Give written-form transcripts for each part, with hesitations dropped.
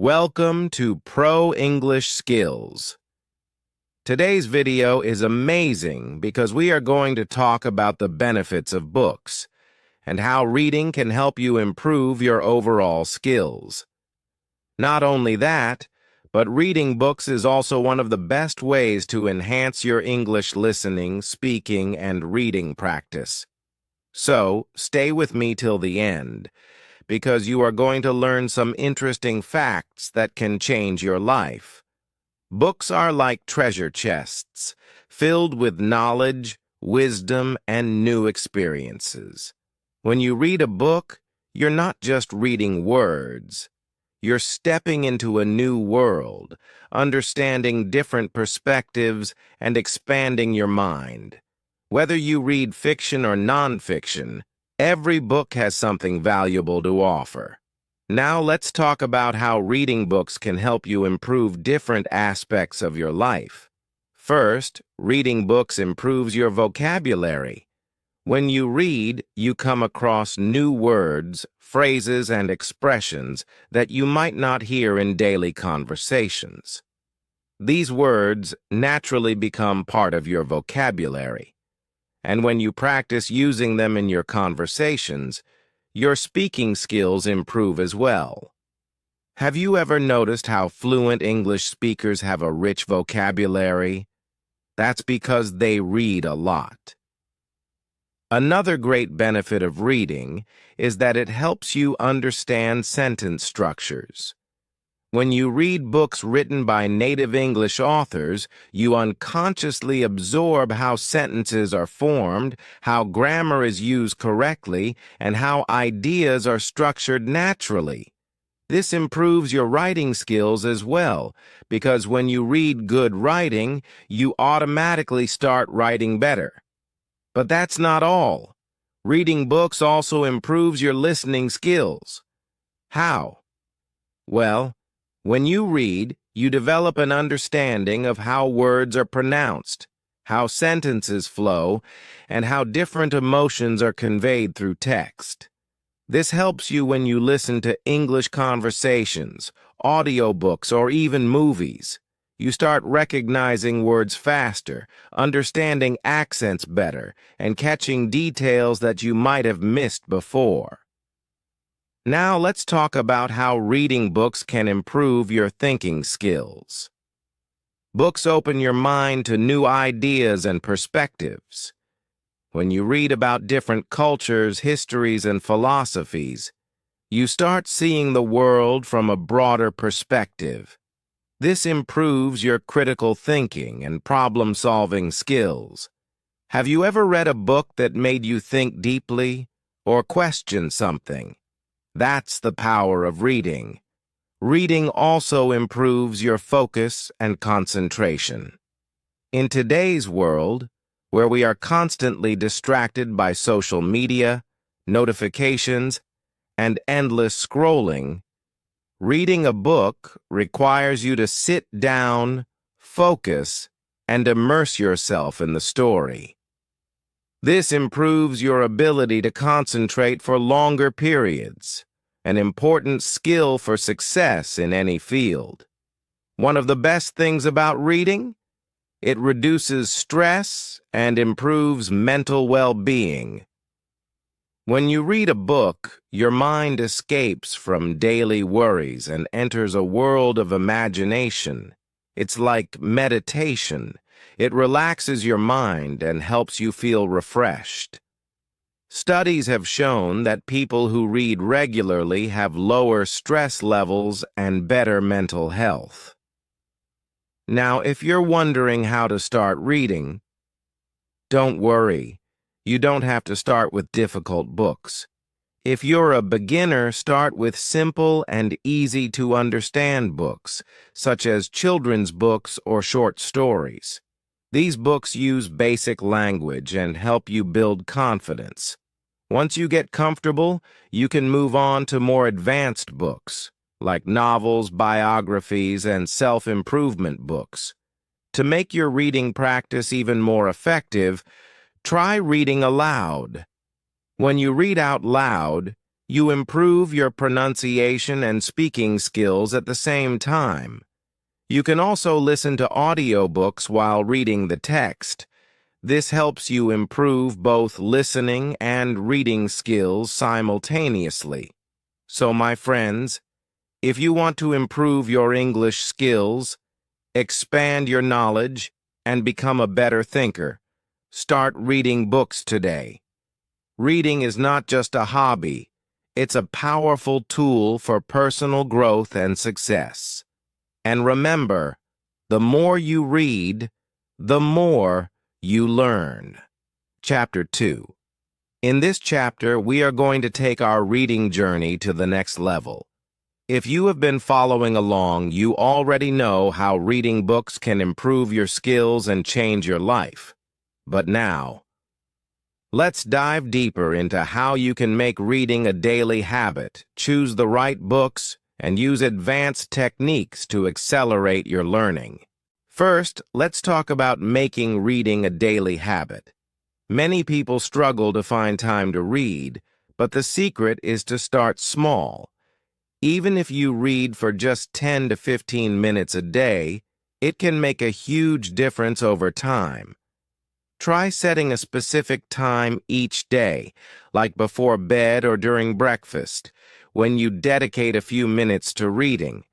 Welcome to Pro English Skills. Today's video is amazing because we are going to talk about the benefits of books and how reading can help you improve your overall skills. Not only that, but reading books is also one of the best ways to enhance your English listening, speaking, and reading practice. So, stay with me till the end, because you are going to learn some interesting facts that can change your life. Books are like treasure chests, filled with knowledge, wisdom, and new experiences. When you read a book, you're not just reading words. You're stepping into a new world, understanding different perspectives, and expanding your mind. Whether you read fiction or nonfiction, every book has something valuable to offer. Now let's talk about how reading books can help you improve different aspects of your life. First, reading books improves your vocabulary. When you read, you come across new words, phrases, and expressions that you might not hear in daily conversations. These words naturally become part of your vocabulary. And when you practice using them in your conversations, your speaking skills improve as well. Have you ever noticed how fluent English speakers have a rich vocabulary? That's because they read a lot. Another great benefit of reading is that it helps you understand sentence structures. When you read books written by native English authors, you unconsciously absorb how sentences are formed, how grammar is used correctly, and how ideas are structured naturally. This improves your writing skills as well, because when you read good writing, you automatically start writing better. But that's not all. Reading books also improves your listening skills. How? Well, when you read, you develop an understanding of how words are pronounced, how sentences flow, and how different emotions are conveyed through text. This helps you when you listen to English conversations, audiobooks, or even movies. You start recognizing words faster, understanding accents better, and catching details that you might have missed before. Now let's talk about how reading books can improve your thinking skills. Books open your mind to new ideas and perspectives. When you read about different cultures, histories, and philosophies, you start seeing the world from a broader perspective. This improves your critical thinking and problem-solving skills. Have you ever read a book that made you think deeply or question something? That's the power of reading. Reading also improves your focus and concentration. In today's world, where we are constantly distracted by social media, notifications, and endless scrolling, reading a book requires you to sit down, focus, and immerse yourself in the story. This improves your ability to concentrate for longer periods, an important skill for success in any field. One of the best things about reading? It reduces stress and improves mental well-being. When you read a book, your mind escapes from daily worries and enters a world of imagination. It's like meditation. It relaxes your mind and helps you feel refreshed. Studies have shown that people who read regularly have lower stress levels and better mental health. Now, if you're wondering how to start reading, don't worry. You don't have to start with difficult books. If you're a beginner, start with simple and easy-to-understand books, such as children's books or short stories. These books use basic language and help you build confidence. Once you get comfortable, you can move on to more advanced books, like novels, biographies, and self-improvement books. To make your reading practice even more effective, try reading aloud. When you read out loud, You improve your pronunciation and speaking skills at the same time. You can also listen to audiobooks while reading the text. This helps you improve both listening and reading skills simultaneously. So, my friends, if you want to improve your English skills, expand your knowledge, and become a better thinker, start reading books today. Reading is not just a hobby, it's a powerful tool for personal growth and success. And remember, the more you read, the more you learn. Chapter 2. In this chapter, we are going to take our reading journey to the next level. If you have been following along, you already know how reading books can improve your skills and change your life. But now, let's dive deeper into how you can make reading a daily habit, choose the right books, and use advanced techniques to accelerate your learning. First, let's talk about making reading a daily habit. Many people struggle to find time to read, but the secret is to start small. Even if you read for just 10 to 15 minutes a day, it can make a huge difference over time. Try setting a specific time each day, like before bed or during breakfast, when you dedicate a few minutes to reading.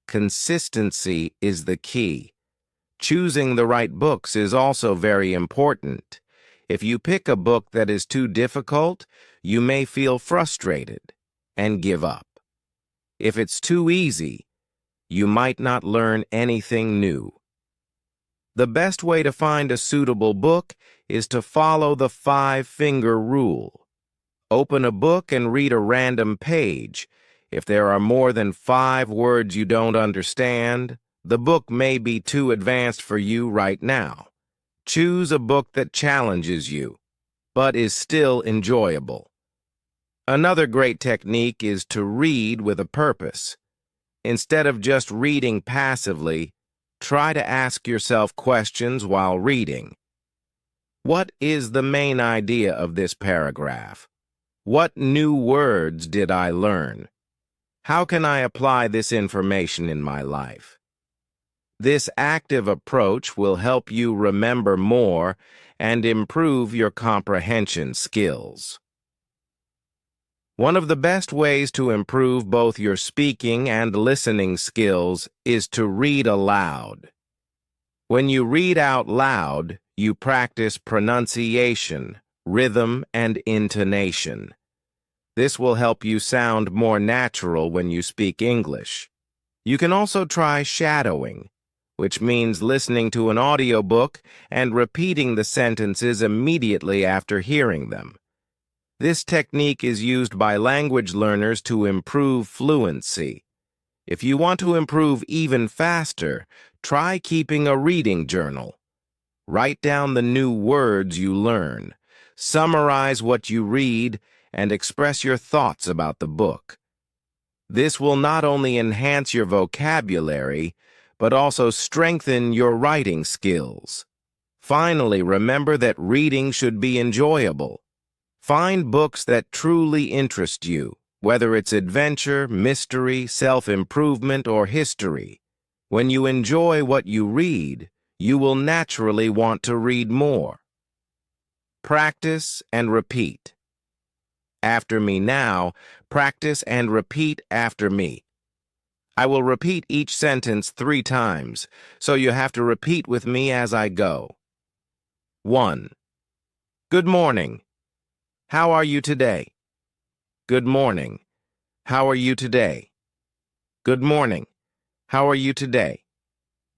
Consistency is the key. Choosing the right books is also very important. If you pick a book that is too difficult, you may feel frustrated and give up. If it's too easy, you might not learn anything new. The best way to find a suitable book is to follow the 5-finger rule. Open a book and read a random page. If there are more than 5 words you don't understand, the book may be too advanced for you right now. Choose a book that challenges you, but is still enjoyable. Another great technique is to read with a purpose. Instead of just reading passively, try to ask yourself questions while reading. What is the main idea of this paragraph? What new words did I learn? How can I apply this information in my life? This active approach will help you remember more and improve your comprehension skills. One of the best ways to improve both your speaking and listening skills is to read aloud. When you read out loud, you practice pronunciation, rhythm, and intonation. This will help you sound more natural when you speak English. You can also try shadowing, which means listening to an audiobook and repeating the sentences immediately after hearing them. This technique is used by language learners to improve fluency. If you want to improve even faster, try keeping a reading journal. Write down the new words you learn, summarize what you read, and express your thoughts about the book. This will not only enhance your vocabulary, but also strengthen your writing skills. Finally, remember that reading should be enjoyable. Find books that truly interest you, whether it's adventure, mystery, self-improvement, or history. When you enjoy what you read, you will naturally want to read more. Practice and repeat. After me now, practice and repeat after me. I will repeat each sentence 3 times, so you have to repeat with me as I go. 1. Good morning. How are you today? Good morning. How are you today? Good morning. How are you today?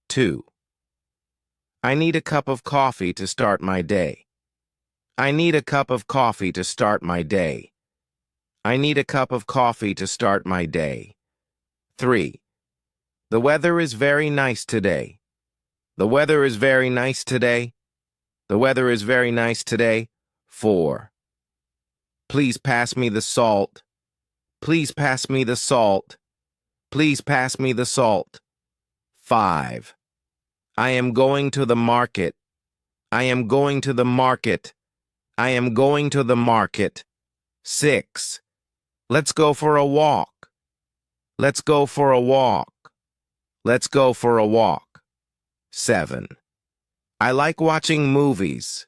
2. I need a cup of coffee to start my day. I need a cup of coffee to start my day. I need a cup of coffee to start my day. 3. The weather is very nice today. The weather is very nice today. The weather is very nice today. 4. Please pass me the salt. Please pass me the salt. Please pass me the salt. 5. I am going to the market. I am going to the market. I am going to the market. 6. Let's go for a walk. Let's go for a walk. Let's go for a walk. 7. I like watching movies.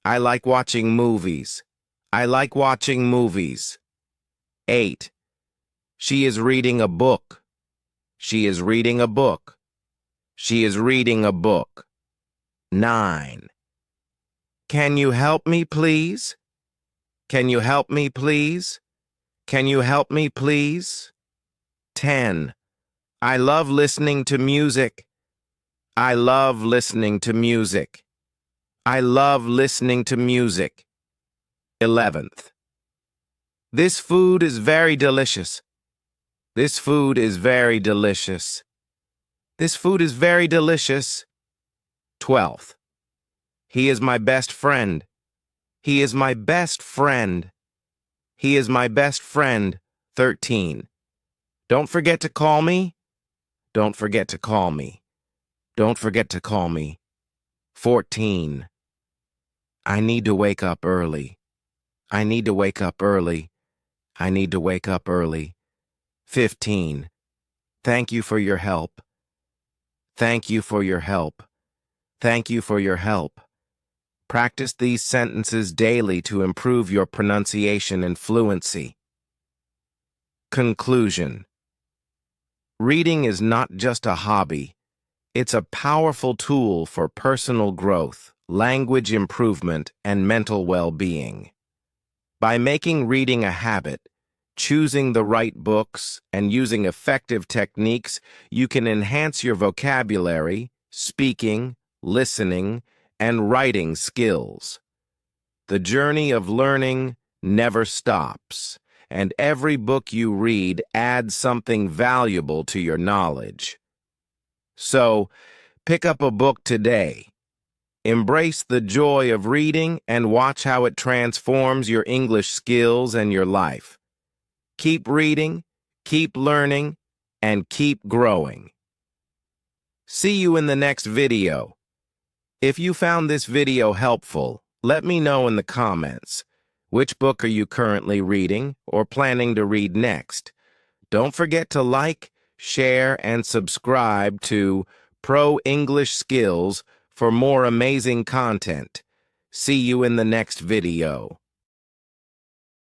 I like watching movies. I like watching movies. 8. She is reading a book. She is reading a book. She is reading a book. 9. Can you help me, please? Can you help me, please? Can you help me, please? 10. I love listening to music. I love listening to music. I love listening to music. 11th. This food is very delicious. This food is very delicious. This food is very delicious. 12th. He is my best friend. He is my best friend. He is my best friend. 13. Don't forget to call me. Don't forget to call me. Don't forget to call me. 14. I need to wake up early. I need to wake up early. I need to wake up early. 15. Thank you for your help. Thank you for your help. Thank you for your help. Practice these sentences daily to improve your pronunciation and fluency. Conclusion. Reading is not just a hobby. It's a powerful tool for personal growth, language improvement, and mental well-being. By making reading a habit, choosing the right books, and using effective techniques, you can enhance your vocabulary, speaking, listening, and writing skills. The journey of learning never stops, and every book you read adds something valuable to your knowledge. So, pick up a book today. Embrace the joy of reading and watch how it transforms your English skills and your life. Keep reading, keep learning, and keep growing. See you in the next video. If you found this video helpful, let me know in the comments. Which book are you currently reading or planning to read next? Don't forget to like, share, and subscribe to Pro English Skills for more amazing content. See you in the next video.